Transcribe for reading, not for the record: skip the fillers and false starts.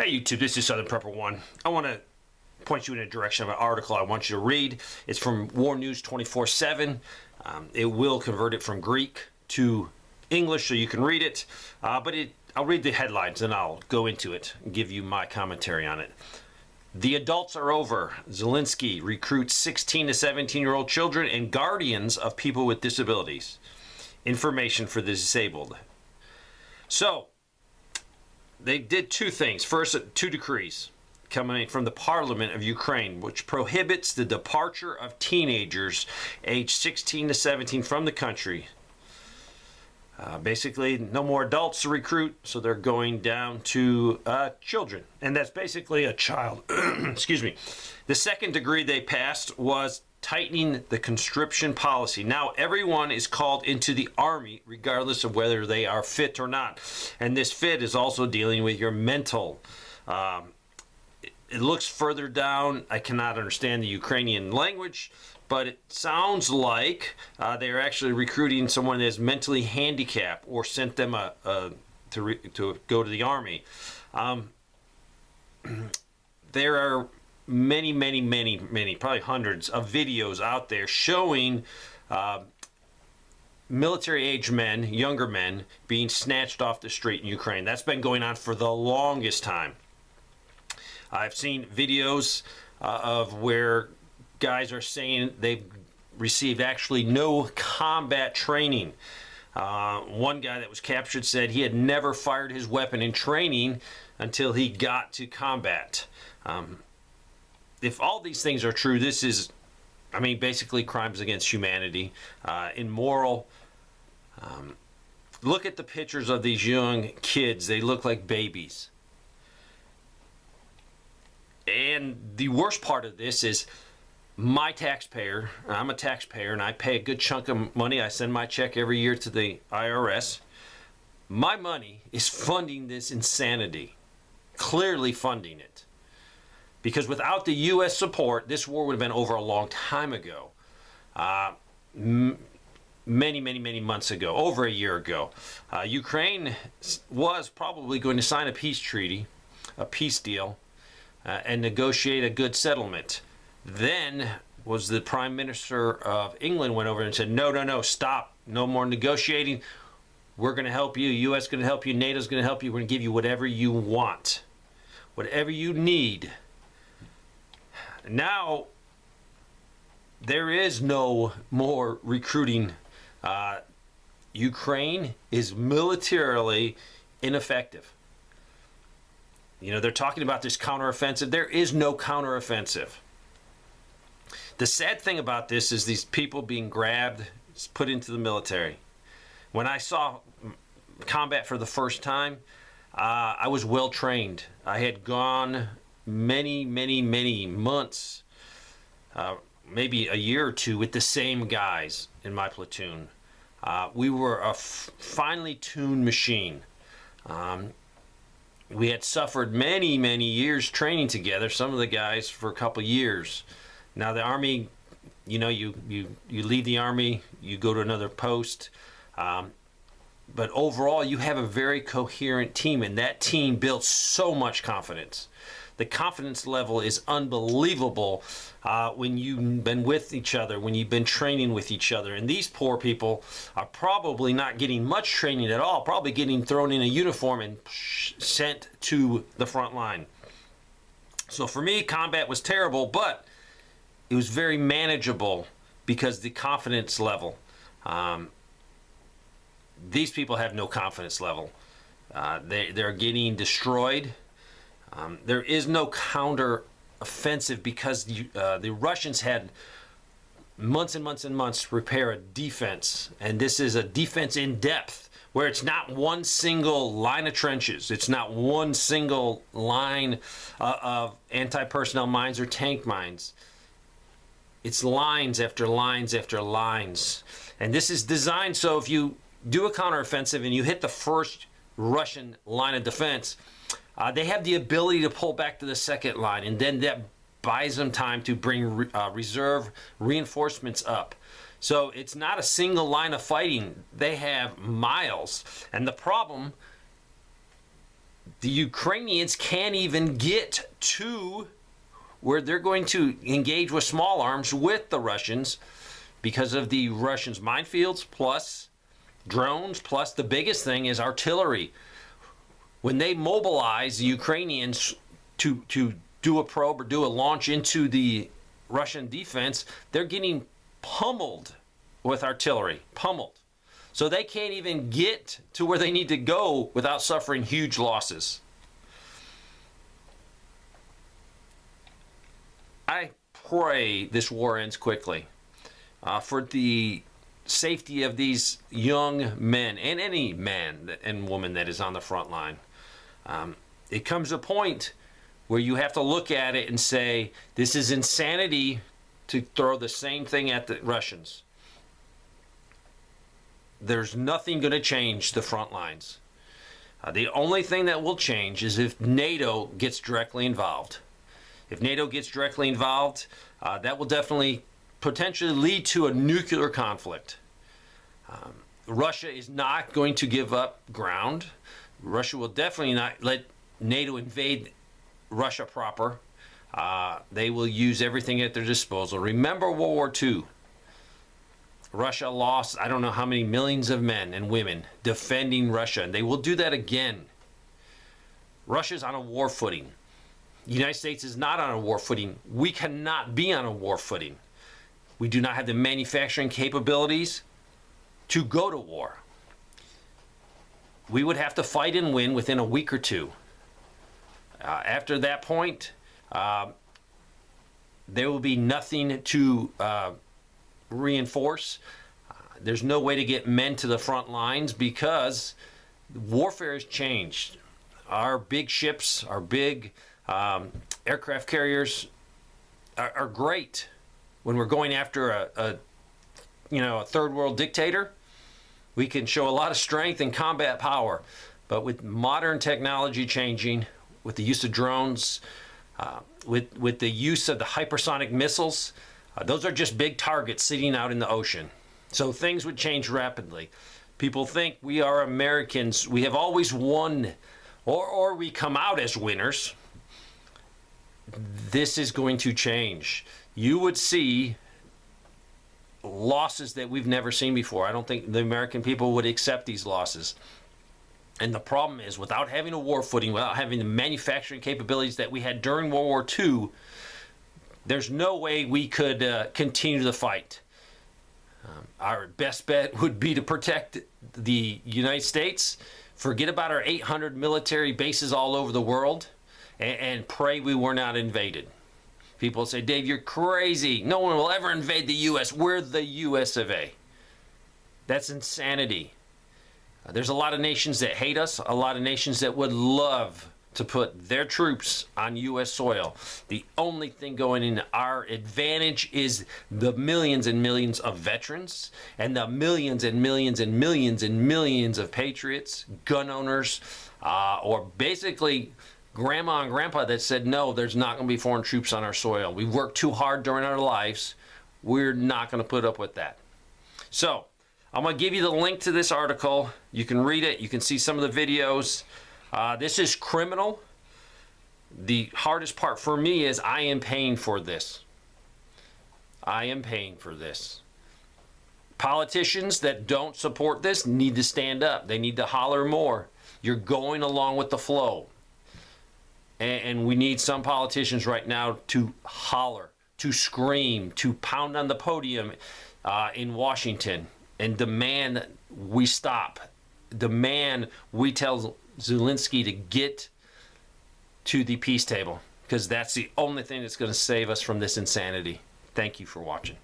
Hey YouTube, this is Southern Prepper 1. I want to point you in a direction of an article I want you to read. It's from War News 24/7. It will convert it from Greek to English so you can read it. I'll read the headlines and I'll go into it and give you my commentary on it. The adults are over. Zelensky recruits 16 to 17-year-old children and guardians of people with disabilities. Information for the disabled. So, they did two things. First, two decrees coming from the Parliament of Ukraine, which prohibits the departure of teenagers aged 16 to 17 from the country. Basically, no more adults to recruit, so they're going down to children. And that's basically a child. Excuse me. The second decree they passed was tightening the conscription policy. Now everyone is called into the army regardless of whether they are fit or not. And this fit is also dealing with your mental. It looks further down. I cannot understand the Ukrainian language, but it sounds like they're actually recruiting someone that is mentally handicapped or sent them to go to the army. There are many, probably hundreds of videos out there showing military-age men, younger men, being snatched off the street in Ukraine. That's been going on for the longest time. I've seen videos of where guys are saying they've received actually no combat training. One guy that was captured said he had never fired his weapon in training until he got to combat. If all these things are true, this is, I mean, basically crimes against humanity, immoral. Look at the pictures of these young kids. They look like babies. And the worst part of this is my taxpayer, I'm a taxpayer and I pay a good chunk of money. I send my check every year to the IRS. My money is funding this insanity, clearly funding it. Because without the U.S. support, this war would have been over a long time ago. Many months ago, over a year ago. Ukraine was probably going to sign a peace treaty, a peace deal, and negotiate a good settlement. Then was the Prime Minister of England went over and said, no, stop. No more negotiating. We're going to help you. U.S. going to help you. NATO's going to help you. We're going to give you whatever you want, whatever you need. Now, there is no more recruiting. Ukraine is militarily ineffective. You know, they're talking about this counteroffensive. There is no counteroffensive. The sad thing about this is these people being grabbed, put into the military. When I saw combat for the first time, I was well trained. I had gone many months, maybe a year or two with the same guys in my platoon. We were a finely tuned machine. We had suffered many years training together, some of the guys for a couple years. Now the Army, you know, you leave the Army, you go to another post, but overall you have a very coherent team, and that team builds so much confidence. The confidence level is unbelievable when you've been with each other, when you've been training with each other. And these poor people are probably not getting much training at all, probably getting thrown in a uniform and sent to the front line. So for me, combat was terrible, but it was very manageable because the confidence level. These people have no confidence level. They're getting destroyed. There is no counter-offensive because the Russians had months and months to prepare a defense. And this is a defense in depth where it's not one single line of trenches. It's not one single line of anti-personnel mines or tank mines. It's lines after lines after lines. And this is designed so if you do a counteroffensive and you hit the first Russian line of defense, they have the ability to pull back to the second line, and then that buys them time to bring reserve reinforcements up. So it's not a single line of fighting. They have miles. And the problem The Ukrainians can't even get to where they're going to engage with small arms with the Russians because of the Russians' minefields, plus drones, plus the biggest thing is artillery. When they mobilize the Ukrainians to do a probe or do a launch into the Russian defense, they're getting pummeled with artillery, pummeled. So they can't even get to where they need to go without suffering huge losses. I pray this war ends quickly for the safety of these young men and any man and woman that is on the front line. It comes a point where you have to look at it and say, this is insanity to throw the same thing at the Russians. There's nothing going to change the front lines. The only thing that will change is if NATO gets directly involved. If NATO gets directly involved, that will definitely potentially lead to a nuclear conflict. Russia is not going to give up ground. Russia will definitely not let NATO invade Russia proper. They will use everything at their disposal. Remember World War II. Russia lost, I don't know how many millions of men and women defending Russia, and they will do that again. Russia's on a war footing. The United States is not on a war footing. We cannot be on a war footing. We do not have the manufacturing capabilities to go to war. We would have to fight and win within a week or two. After that point, there will be nothing to reinforce. There's no way to get men to the front lines because warfare has changed. Our big ships, our big aircraft carriers are great when we're going after a third world dictator. We can show a lot of strength and combat power, but with modern technology changing, with the use of drones, with the use of the hypersonic missiles, those are just big targets sitting out in the ocean. So things would change rapidly. People think we are Americans. We have always won, or we come out as winners. This is going to change. You would see losses that we've never seen before. I don't think the American people would accept these losses. And the problem is, without having a war footing, without having the manufacturing capabilities that we had during World War II, there's no way we could continue the fight. Our best bet would be to protect the United States, forget about our 800 military bases all over the world, and pray we were not invaded. People say, Dave, you're crazy. No one will ever invade the U.S. We're the U.S. of A. That's insanity. There's a lot of nations that hate us, a lot of nations that would love to put their troops on U.S. soil. The only thing going in our advantage is the millions and millions of veterans and the millions and millions and millions and millions of patriots, gun owners, or basically grandma and grandpa that said, no, there's not going to be foreign troops on our soil. We've worked too hard during our lives. We're not going to put up with that. So I'm going to give you the link to this article. You can read it. You can see some of the videos. This is criminal. The hardest part for me is I am paying for this. I am paying for this. Politicians that don't support this need to stand up. They need to holler more. You're going along with the flow. And we need some politicians right now to holler, to scream, to pound on the podium in Washington and demand we stop. Demand we tell Zelensky to get to the peace table, because that's the only thing that's going to save us from this insanity. Thank you for watching.